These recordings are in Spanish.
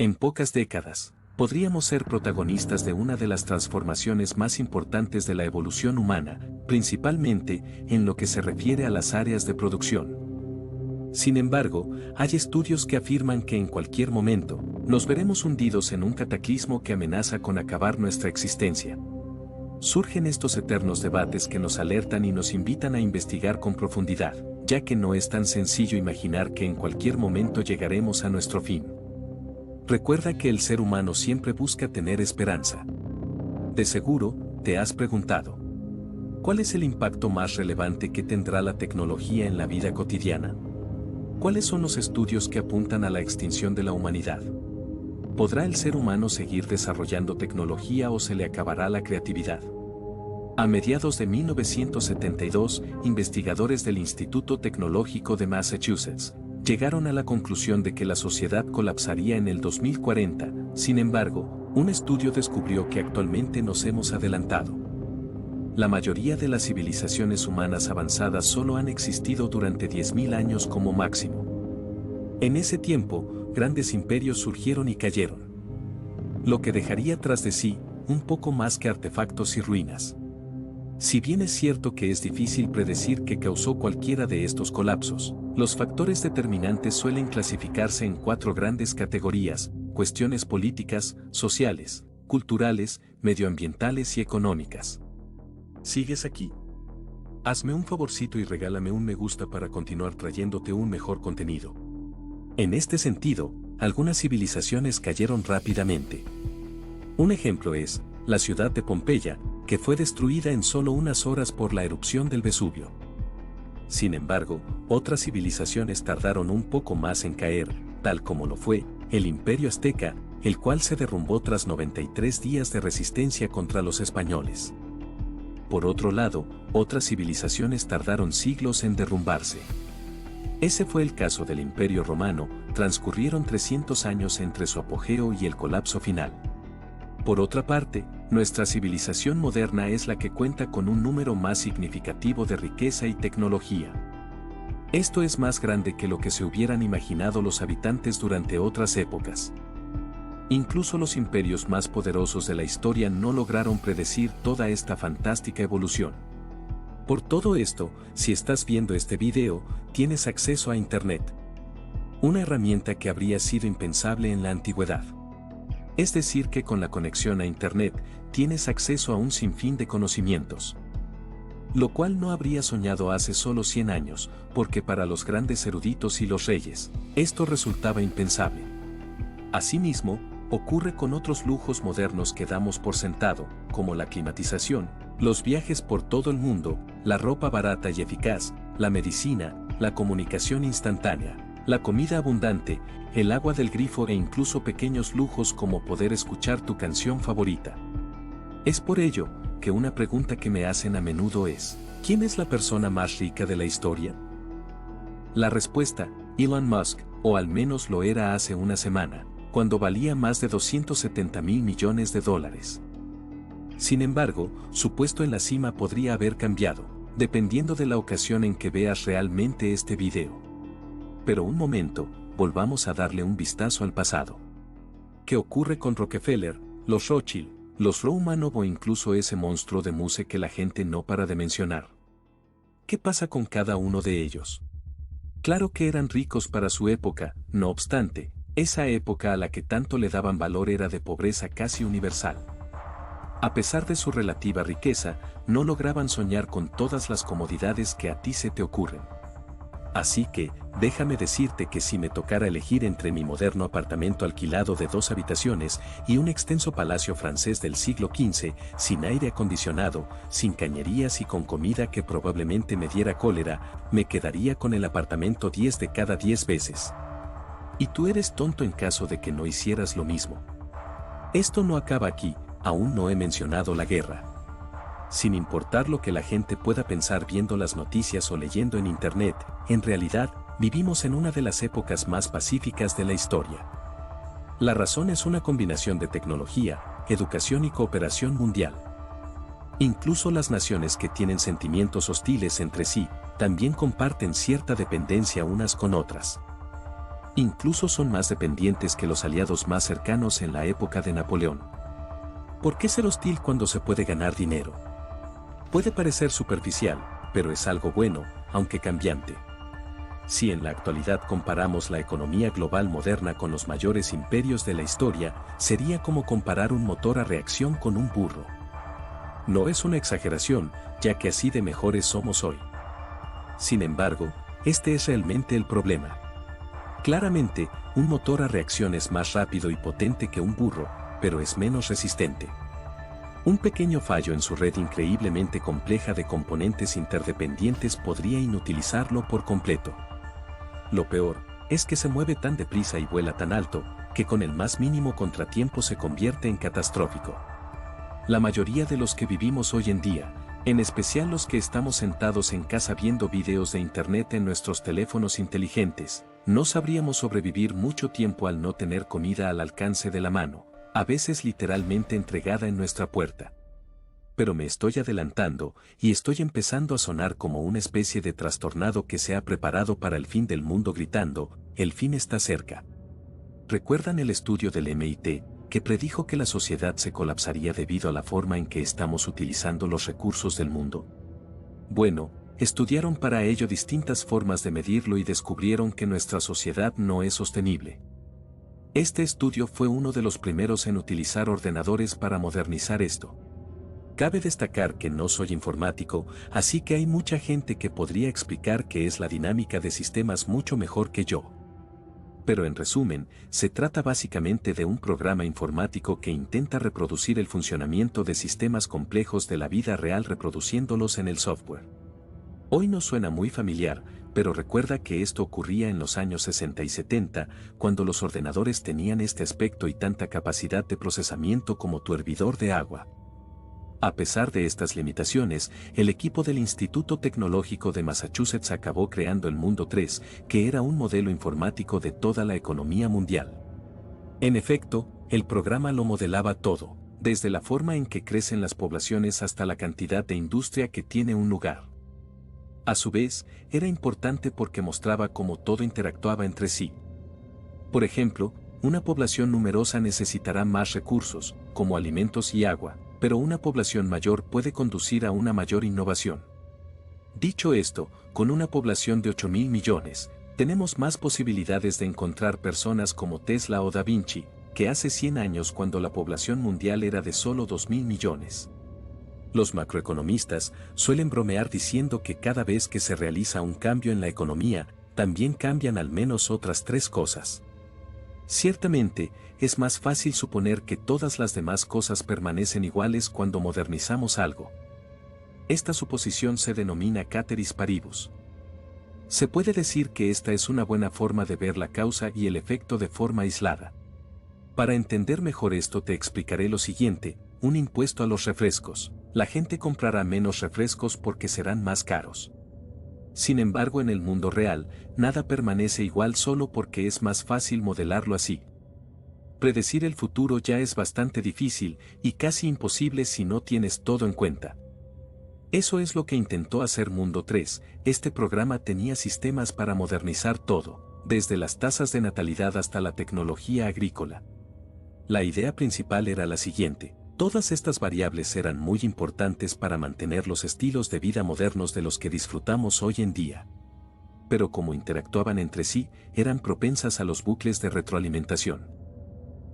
En pocas décadas, podríamos ser protagonistas de una de las transformaciones más importantes de la evolución humana, principalmente en lo que se refiere a las áreas de producción. Sin embargo, hay estudios que afirman que en cualquier momento, nos veremos hundidos en un cataclismo que amenaza con acabar nuestra existencia. Surgen estos eternos debates que nos alertan y nos invitan a investigar con profundidad, ya que no es tan sencillo imaginar que en cualquier momento llegaremos a nuestro fin. Recuerda que el ser humano siempre busca tener esperanza. De seguro, te has preguntado, ¿cuál es el impacto más relevante que tendrá la tecnología en la vida cotidiana? ¿Cuáles son los estudios que apuntan a la extinción de la humanidad? ¿Podrá el ser humano seguir desarrollando tecnología o se le acabará la creatividad? A mediados de 1972, investigadores del Instituto Tecnológico de Massachusetts llegaron a la conclusión de que la sociedad colapsaría en el 2040. Sin embargo, un estudio descubrió que actualmente nos hemos adelantado. La mayoría de las civilizaciones humanas avanzadas solo han existido durante 10.000 años como máximo. En ese tiempo, grandes imperios surgieron y cayeron, lo que dejaría tras de sí un poco más que artefactos y ruinas. Si bien es cierto que es difícil predecir qué causó cualquiera de estos colapsos, los factores determinantes suelen clasificarse en 4 grandes categorías: cuestiones políticas, sociales, culturales, medioambientales y económicas. ¿Sigues aquí? Hazme un favorcito y regálame un me gusta para continuar trayéndote un mejor contenido. En este sentido, algunas civilizaciones cayeron rápidamente. Un ejemplo es la ciudad de Pompeya, que fue destruida en solo unas horas por la erupción del Vesubio. Sin embargo, otras civilizaciones tardaron un poco más en caer, tal como lo fue el Imperio Azteca, el cual se derrumbó tras 93 días de resistencia contra los españoles. Por otro lado, otras civilizaciones tardaron siglos en derrumbarse. Ese fue el caso del Imperio Romano, transcurrieron 300 años entre su apogeo y el colapso final. Por otra parte, nuestra civilización moderna es la que cuenta con un número más significativo de riqueza y tecnología. Esto es más grande que lo que se hubieran imaginado los habitantes durante otras épocas. Incluso los imperios más poderosos de la historia no lograron predecir toda esta fantástica evolución. Por todo esto, si estás viendo este video, tienes acceso a Internet. Una herramienta que habría sido impensable en la antigüedad. Es decir que con la conexión a Internet, tienes acceso a un sinfín de conocimientos. Lo cual no habría soñado hace solo 100 años, porque para los grandes eruditos y los reyes, esto resultaba impensable. Asimismo, ocurre con otros lujos modernos que damos por sentado, como la climatización, los viajes por todo el mundo, la ropa barata y eficaz, la medicina, la comunicación instantánea, la comida abundante, el agua del grifo e incluso pequeños lujos como poder escuchar tu canción favorita. Es por ello que una pregunta que me hacen a menudo es: ¿quién es la persona más rica de la historia? La respuesta: Elon Musk, o al menos lo era hace una semana, cuando valía más de 270.000 millones de dólares. Sin embargo, su puesto en la cima podría haber cambiado, dependiendo de la ocasión en que veas realmente este video. Pero un momento, volvamos a darle un vistazo al pasado. ¿Qué ocurre con Rockefeller, los Rothschild, los Romanov o incluso ese monstruo de Muse que la gente no para de mencionar? ¿Qué pasa con cada uno de ellos? Claro que eran ricos para su época, no obstante, esa época a la que tanto le daban valor era de pobreza casi universal. A pesar de su relativa riqueza, no lograban soñar con todas las comodidades que a ti se te ocurren. Así que, déjame decirte que si me tocara elegir entre mi moderno apartamento alquilado de 2 habitaciones y un extenso palacio francés del siglo XV, sin aire acondicionado, sin cañerías y con comida que probablemente me diera cólera, me quedaría con el apartamento 10 de cada 10 veces. Y tú eres tonto en caso de que no hicieras lo mismo. Esto no acaba aquí, aún no he mencionado la guerra. Sin importar lo que la gente pueda pensar viendo las noticias o leyendo en Internet, en realidad, vivimos en una de las épocas más pacíficas de la historia. La razón es una combinación de tecnología, educación y cooperación mundial. Incluso las naciones que tienen sentimientos hostiles entre sí, también comparten cierta dependencia unas con otras. Incluso son más dependientes que los aliados más cercanos en la época de Napoleón. ¿Por qué ser hostil cuando se puede ganar dinero? Puede parecer superficial, pero es algo bueno, aunque cambiante. Si en la actualidad comparamos la economía global moderna con los mayores imperios de la historia, sería como comparar un motor a reacción con un burro. No es una exageración, ya que así de mejores somos hoy. Sin embargo, este es realmente el problema. Claramente, un motor a reacción es más rápido y potente que un burro, pero es menos resistente. Un pequeño fallo en su red increíblemente compleja de componentes interdependientes podría inutilizarlo por completo. Lo peor es que se mueve tan deprisa y vuela tan alto, que con el más mínimo contratiempo se convierte en catastrófico. La mayoría de los que vivimos hoy en día, en especial los que estamos sentados en casa viendo videos de internet en nuestros teléfonos inteligentes, no sabríamos sobrevivir mucho tiempo al no tener comida al alcance de la mano, a veces literalmente entregada en nuestra puerta. Pero me estoy adelantando, y estoy empezando a sonar como una especie de trastornado que se ha preparado para el fin del mundo gritando, el fin está cerca. ¿Recuerdan el estudio del MIT, que predijo que la sociedad se colapsaría debido a la forma en que estamos utilizando los recursos del mundo? Bueno, estudiaron para ello distintas formas de medirlo y descubrieron que nuestra sociedad no es sostenible. Este estudio fue uno de los primeros en utilizar ordenadores para modernizar esto. Cabe destacar que no soy informático, así que hay mucha gente que podría explicar qué es la dinámica de sistemas mucho mejor que yo. Pero en resumen, se trata básicamente de un programa informático que intenta reproducir el funcionamiento de sistemas complejos de la vida real reproduciéndolos en el software. Hoy nos suena muy familiar, pero recuerda que esto ocurría en los años 60 y 70, cuando los ordenadores tenían este aspecto y tanta capacidad de procesamiento como tu hervidor de agua. A pesar de estas limitaciones, el equipo del Instituto Tecnológico de Massachusetts acabó creando el Mundo 3, que era un modelo informático de toda la economía mundial. En efecto, el programa lo modelaba todo, desde la forma en que crecen las poblaciones hasta la cantidad de industria que tiene un lugar. A su vez, era importante porque mostraba cómo todo interactuaba entre sí. Por ejemplo, una población numerosa necesitará más recursos, como alimentos y agua, pero una población mayor puede conducir a una mayor innovación. Dicho esto, con una población de 8.000 millones, tenemos más posibilidades de encontrar personas como Tesla o Da Vinci, que hace 100 años cuando la población mundial era de solo 2.000 millones. Los macroeconomistas suelen bromear diciendo que cada vez que se realiza un cambio en la economía, también cambian al menos otras 3 cosas. Ciertamente, es más fácil suponer que todas las demás cosas permanecen iguales cuando modernizamos algo. Esta suposición se denomina ceteris paribus. Se puede decir que esta es una buena forma de ver la causa y el efecto de forma aislada. Para entender mejor esto te explicaré lo siguiente: un impuesto a los refrescos. La gente comprará menos refrescos porque serán más caros. Sin embargo, en el mundo real, nada permanece igual solo porque es más fácil modelarlo así. Predecir el futuro ya es bastante difícil y casi imposible si no tienes todo en cuenta. Eso es lo que intentó hacer Mundo 3, este programa tenía sistemas para modernizar todo, desde las tasas de natalidad hasta la tecnología agrícola. La idea principal era la siguiente: todas estas variables eran muy importantes para mantener los estilos de vida modernos de los que disfrutamos hoy en día. Pero como interactuaban entre sí, eran propensas a los bucles de retroalimentación.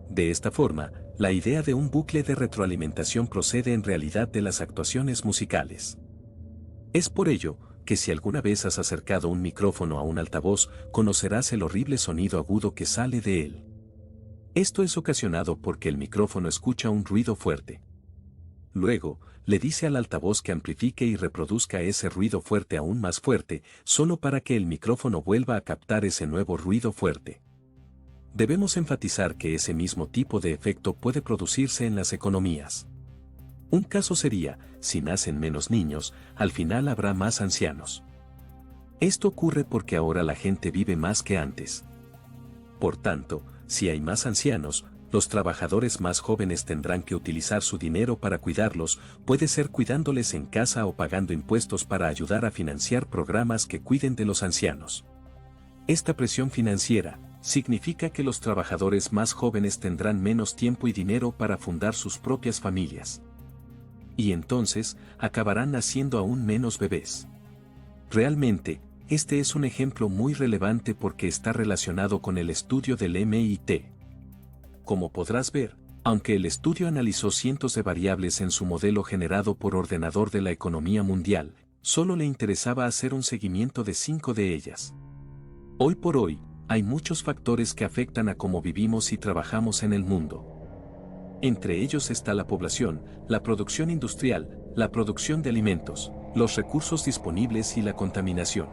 De esta forma, la idea de un bucle de retroalimentación procede en realidad de las actuaciones musicales. Es por ello que si alguna vez has acercado un micrófono a un altavoz, conocerás el horrible sonido agudo que sale de él. Esto es ocasionado porque el micrófono escucha un ruido fuerte. Luego, le dice al altavoz que amplifique y reproduzca ese ruido fuerte aún más fuerte, solo para que el micrófono vuelva a captar ese nuevo ruido fuerte. Debemos enfatizar que ese mismo tipo de efecto puede producirse en las economías. Un caso sería, si nacen menos niños, al final habrá más ancianos. Esto ocurre porque ahora la gente vive más que antes. Por tanto, si hay más ancianos, los trabajadores más jóvenes tendrán que utilizar su dinero para cuidarlos, puede ser cuidándoles en casa o pagando impuestos para ayudar a financiar programas que cuiden de los ancianos. Esta presión financiera, significa que los trabajadores más jóvenes tendrán menos tiempo y dinero para fundar sus propias familias. Y entonces, acabarán naciendo aún menos bebés. Realmente, este es un ejemplo muy relevante porque está relacionado con el estudio del MIT. Como podrás ver, aunque el estudio analizó cientos de variables en su modelo generado por ordenador de la economía mundial, solo le interesaba hacer un seguimiento de 5 de ellas. Hoy por hoy, hay muchos factores que afectan a cómo vivimos y trabajamos en el mundo. Entre ellos está la población, la producción industrial, la producción de alimentos, los recursos disponibles y la contaminación.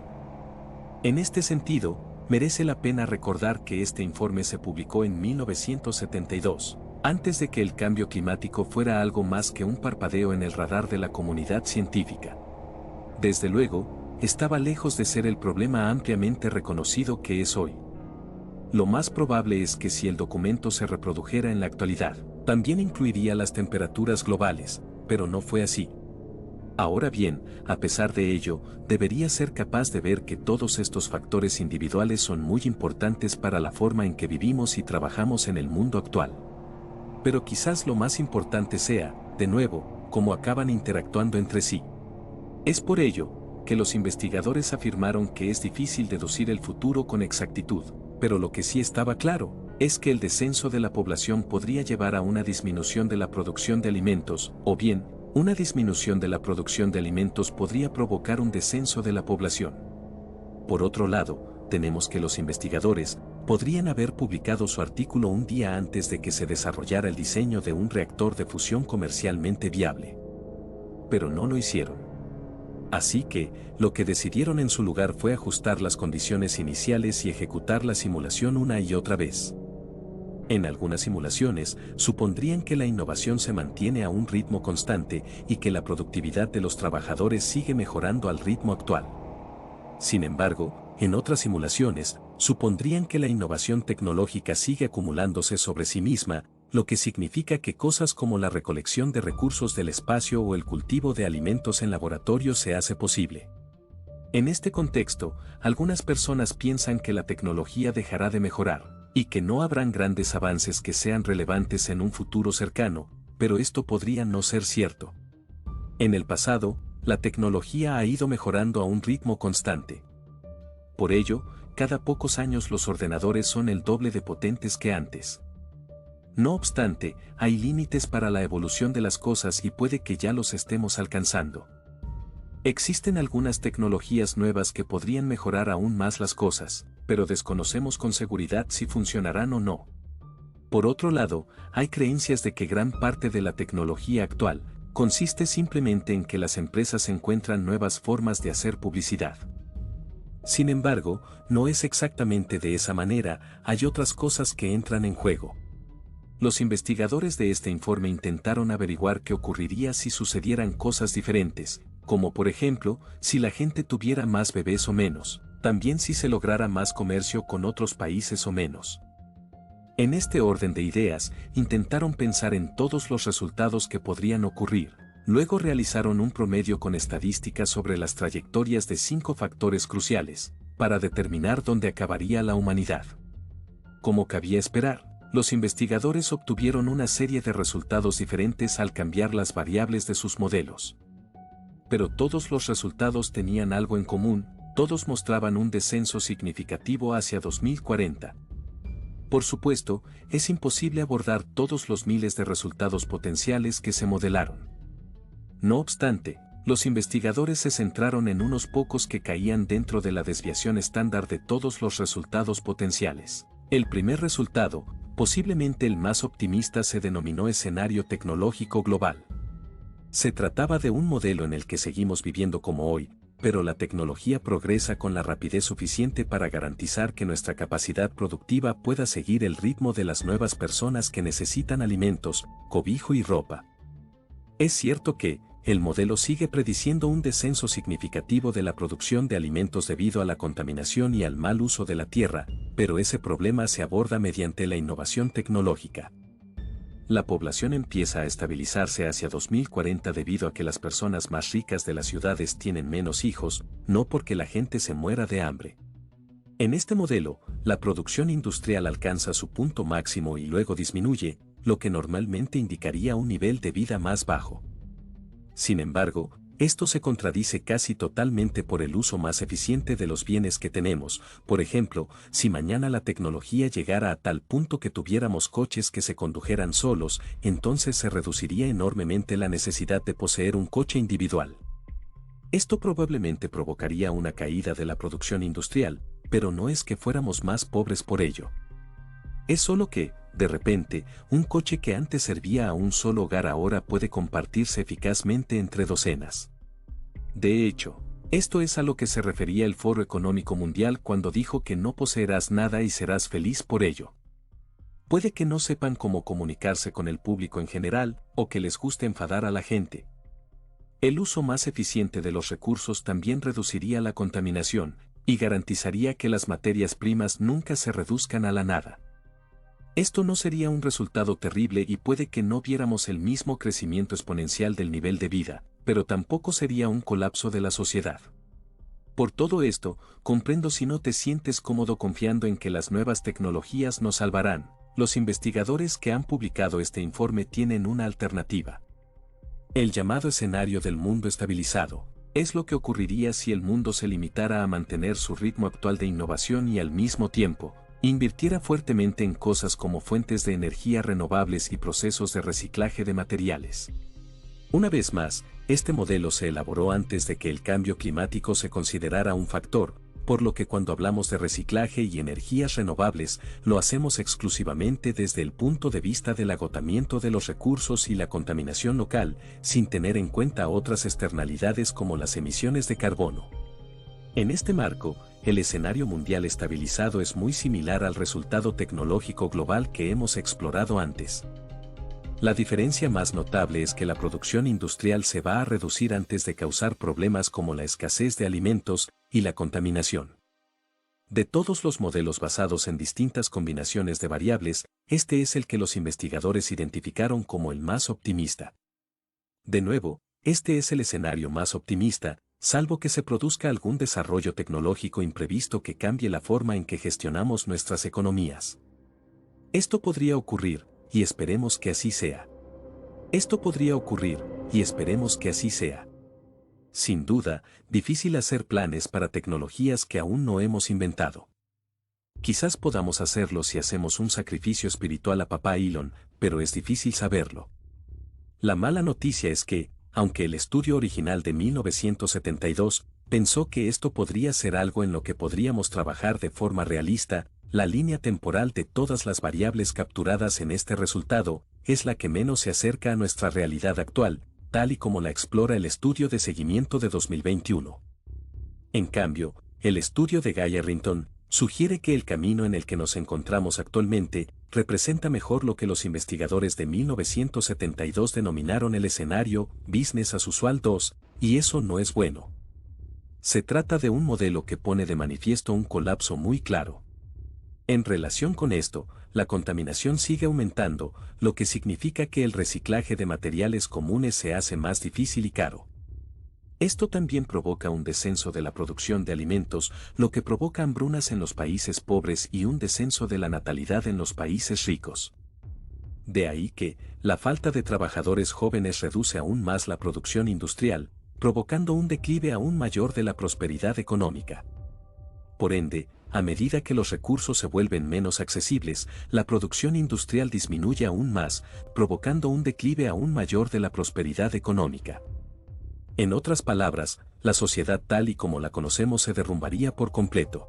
En este sentido, merece la pena recordar que este informe se publicó en 1972, antes de que el cambio climático fuera algo más que un parpadeo en el radar de la comunidad científica. Desde luego, estaba lejos de ser el problema ampliamente reconocido que es hoy. Lo más probable es que si el documento se reprodujera en la actualidad, también incluiría las temperaturas globales, pero no fue así. Ahora bien, a pesar de ello, debería ser capaz de ver que todos estos factores individuales son muy importantes para la forma en que vivimos y trabajamos en el mundo actual. Pero quizás lo más importante sea, de nuevo, cómo acaban interactuando entre sí. Es por ello que los investigadores afirmaron que es difícil deducir el futuro con exactitud, pero lo que sí estaba claro es que el descenso de la población podría llevar a una disminución de la producción de alimentos, o bien, una disminución de la producción de alimentos podría provocar un descenso de la población. Por otro lado, tenemos que los investigadores podrían haber publicado su artículo un día antes de que se desarrollara el diseño de un reactor de fusión comercialmente viable. Pero no lo hicieron. Así que, lo que decidieron en su lugar fue ajustar las condiciones iniciales y ejecutar la simulación una y otra vez. En algunas simulaciones, supondrían que la innovación se mantiene a un ritmo constante y que la productividad de los trabajadores sigue mejorando al ritmo actual. Sin embargo, en otras simulaciones, supondrían que la innovación tecnológica sigue acumulándose sobre sí misma, lo que significa que cosas como la recolección de recursos del espacio o el cultivo de alimentos en laboratorio se hace posible. En este contexto, algunas personas piensan que la tecnología dejará de mejorar, y que no habrán grandes avances que sean relevantes en un futuro cercano, pero esto podría no ser cierto. En el pasado, la tecnología ha ido mejorando a un ritmo constante. Por ello, cada pocos años los ordenadores son el doble de potentes que antes. No obstante, hay límites para la evolución de las cosas y puede que ya los estemos alcanzando. Existen algunas tecnologías nuevas que podrían mejorar aún más las cosas, pero desconocemos con seguridad si funcionarán o no. Por otro lado, hay creencias de que gran parte de la tecnología actual consiste simplemente en que las empresas encuentran nuevas formas de hacer publicidad. Sin embargo, no es exactamente de esa manera, hay otras cosas que entran en juego. Los investigadores de este informe intentaron averiguar qué ocurriría si sucedieran cosas diferentes, como por ejemplo, si la gente tuviera más bebés o menos, también si se lograra más comercio con otros países o menos. En este orden de ideas, intentaron pensar en todos los resultados que podrían ocurrir. Luego realizaron un promedio con estadísticas sobre las trayectorias de 5 factores cruciales, para determinar dónde acabaría la humanidad. Como cabía esperar, los investigadores obtuvieron una serie de resultados diferentes al cambiar las variables de sus modelos. Pero todos los resultados tenían algo en común, todos mostraban un descenso significativo hacia 2040. Por supuesto, es imposible abordar todos los miles de resultados potenciales que se modelaron. No obstante, los investigadores se centraron en unos pocos que caían dentro de la desviación estándar de todos los resultados potenciales. El primer resultado, posiblemente el más optimista, se denominó escenario tecnológico global. Se trataba de un modelo en el que seguimos viviendo como hoy, pero la tecnología progresa con la rapidez suficiente para garantizar que nuestra capacidad productiva pueda seguir el ritmo de las nuevas personas que necesitan alimentos, cobijo y ropa. Es cierto que, el modelo sigue prediciendo un descenso significativo de la producción de alimentos debido a la contaminación y al mal uso de la tierra, pero ese problema se aborda mediante la innovación tecnológica. La población empieza a estabilizarse hacia 2040 debido a que las personas más ricas de las ciudades tienen menos hijos, no porque la gente se muera de hambre. En este modelo, la producción industrial alcanza su punto máximo y luego disminuye, lo que normalmente indicaría un nivel de vida más bajo. Sin embargo, esto se contradice casi totalmente por el uso más eficiente de los bienes que tenemos. Por ejemplo, si mañana la tecnología llegara a tal punto que tuviéramos coches que se condujeran solos, entonces se reduciría enormemente la necesidad de poseer un coche individual. Esto probablemente provocaría una caída de la producción industrial, pero no es que fuéramos más pobres por ello. Es solo que, de repente, un coche que antes servía a un solo hogar ahora puede compartirse eficazmente entre docenas. De hecho, esto es a lo que se refería el Foro Económico Mundial cuando dijo que no poseerás nada y serás feliz por ello. Puede que no sepan cómo comunicarse con el público en general, o que les guste enfadar a la gente. El uso más eficiente de los recursos también reduciría la contaminación, y garantizaría que las materias primas nunca se reduzcan a la nada. Esto no sería un resultado terrible y puede que no viéramos el mismo crecimiento exponencial del nivel de vida, pero tampoco sería un colapso de la sociedad. Por todo esto, comprendo si no te sientes cómodo confiando en que las nuevas tecnologías nos salvarán. Los investigadores que han publicado este informe tienen una alternativa. El llamado escenario del mundo estabilizado es lo que ocurriría si el mundo se limitara a mantener su ritmo actual de innovación y al mismo tiempo invirtiera fuertemente en cosas como fuentes de energía renovables y procesos de reciclaje de materiales. Una vez más, este modelo se elaboró antes de que el cambio climático se considerara un factor, por lo que cuando hablamos de reciclaje y energías renovables, lo hacemos exclusivamente desde el punto de vista del agotamiento de los recursos y la contaminación local, sin tener en cuenta otras externalidades como las emisiones de carbono. En este marco, el escenario mundial estabilizado es muy similar al resultado tecnológico global que hemos explorado antes. La diferencia más notable es que la producción industrial se va a reducir antes de causar problemas como la escasez de alimentos y la contaminación. De todos los modelos basados en distintas combinaciones de variables, este es el que los investigadores identificaron como el más optimista. De nuevo, este es el escenario más optimista, salvo que se produzca algún desarrollo tecnológico imprevisto que cambie la forma en que gestionamos nuestras economías. Esto podría ocurrir, y esperemos que así sea. Esto podría ocurrir, y esperemos que así sea. Sin duda, difícil hacer planes para tecnologías que aún no hemos inventado. Quizás podamos hacerlo si hacemos un sacrificio espiritual a Papá Elon, pero es difícil saberlo. La mala noticia es que, aunque el estudio original de 1972 pensó que esto podría ser algo en lo que podríamos trabajar de forma realista, la línea temporal de todas las variables capturadas en este resultado es la que menos se acerca a nuestra realidad actual, tal y como la explora el estudio de seguimiento de 2021. En cambio, el estudio de Guy Arrington sugiere que el camino en el que nos encontramos actualmente representa mejor lo que los investigadores de 1972 denominaron el escenario Business as usual 2, y eso no es bueno. Se trata de un modelo que pone de manifiesto un colapso muy claro. En relación con esto, la contaminación sigue aumentando, lo que significa que el reciclaje de materiales comunes se hace más difícil y caro. Esto también provoca un descenso de la producción de alimentos, lo que provoca hambrunas en los países pobres y un descenso de la natalidad en los países ricos. De ahí que, la falta de trabajadores jóvenes reduce aún más la producción industrial, provocando un declive aún mayor de la prosperidad económica. Por ende, a medida que los recursos se vuelven menos accesibles, la producción industrial disminuye aún más, provocando un declive aún mayor de la prosperidad económica. En otras palabras, la sociedad tal y como la conocemos se derrumbaría por completo.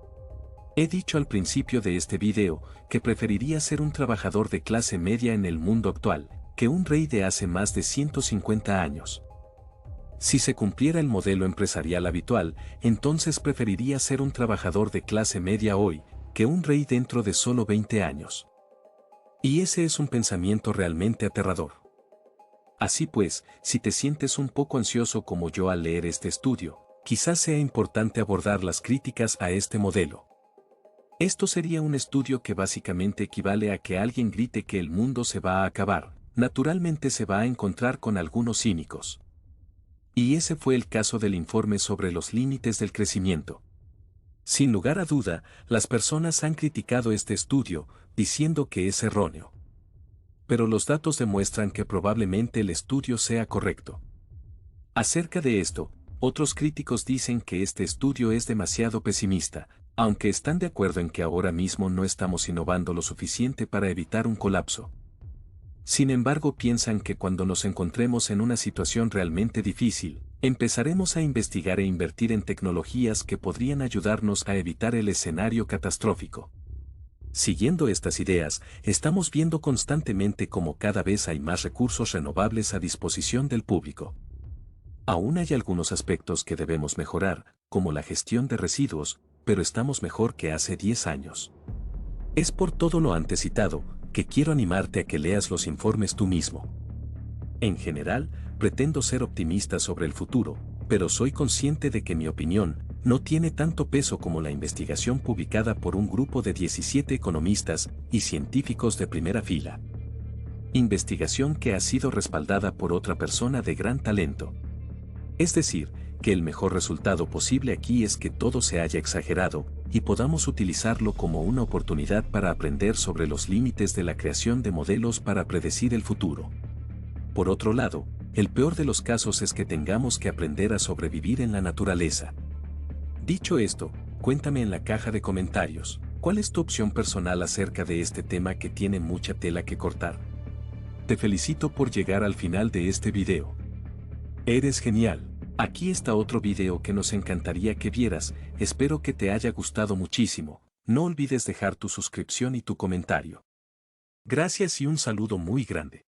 He dicho al principio de este video que preferiría ser un trabajador de clase media en el mundo actual, que un rey de hace más de 150 años. Si se cumpliera el modelo empresarial habitual, entonces preferiría ser un trabajador de clase media hoy, que un rey dentro de solo 20 años. Y ese es un pensamiento realmente aterrador. Así pues, si te sientes un poco ansioso como yo al leer este estudio, quizás sea importante abordar las críticas a este modelo. Esto sería un estudio que básicamente equivale a que alguien grite que el mundo se va a acabar. Naturalmente se va a encontrar con algunos cínicos. Y ese fue el caso del informe sobre los límites del crecimiento. Sin lugar a duda, las personas han criticado este estudio, diciendo que es erróneo. Pero los datos demuestran que probablemente el estudio sea correcto. Acerca de esto, otros críticos dicen que este estudio es demasiado pesimista, aunque están de acuerdo en que ahora mismo no estamos innovando lo suficiente para evitar un colapso. Sin embargo, piensan que cuando nos encontremos en una situación realmente difícil, empezaremos a investigar e invertir en tecnologías que podrían ayudarnos a evitar el escenario catastrófico. Siguiendo estas ideas, estamos viendo constantemente cómo cada vez hay más recursos renovables a disposición del público. Aún hay algunos aspectos que debemos mejorar, como la gestión de residuos, pero estamos mejor que hace 10 años. Es por todo lo antes citado, que quiero animarte a que leas los informes tú mismo. En general, pretendo ser optimista sobre el futuro, pero soy consciente de que mi opinión no tiene tanto peso como la investigación publicada por un grupo de 17 economistas y científicos de primera fila. Investigación que ha sido respaldada por otra persona de gran talento. Es decir, que el mejor resultado posible aquí es que todo se haya exagerado y podamos utilizarlo como una oportunidad para aprender sobre los límites de la creación de modelos para predecir el futuro. Por otro lado, el peor de los casos es que tengamos que aprender a sobrevivir en la naturaleza. Dicho esto, cuéntame en la caja de comentarios, ¿cuál es tu opción personal acerca de este tema que tiene mucha tela que cortar? Te felicito por llegar al final de este video. Eres genial. Aquí está otro video que nos encantaría que vieras, espero que te haya gustado muchísimo, no olvides dejar tu suscripción y tu comentario. Gracias y un saludo muy grande.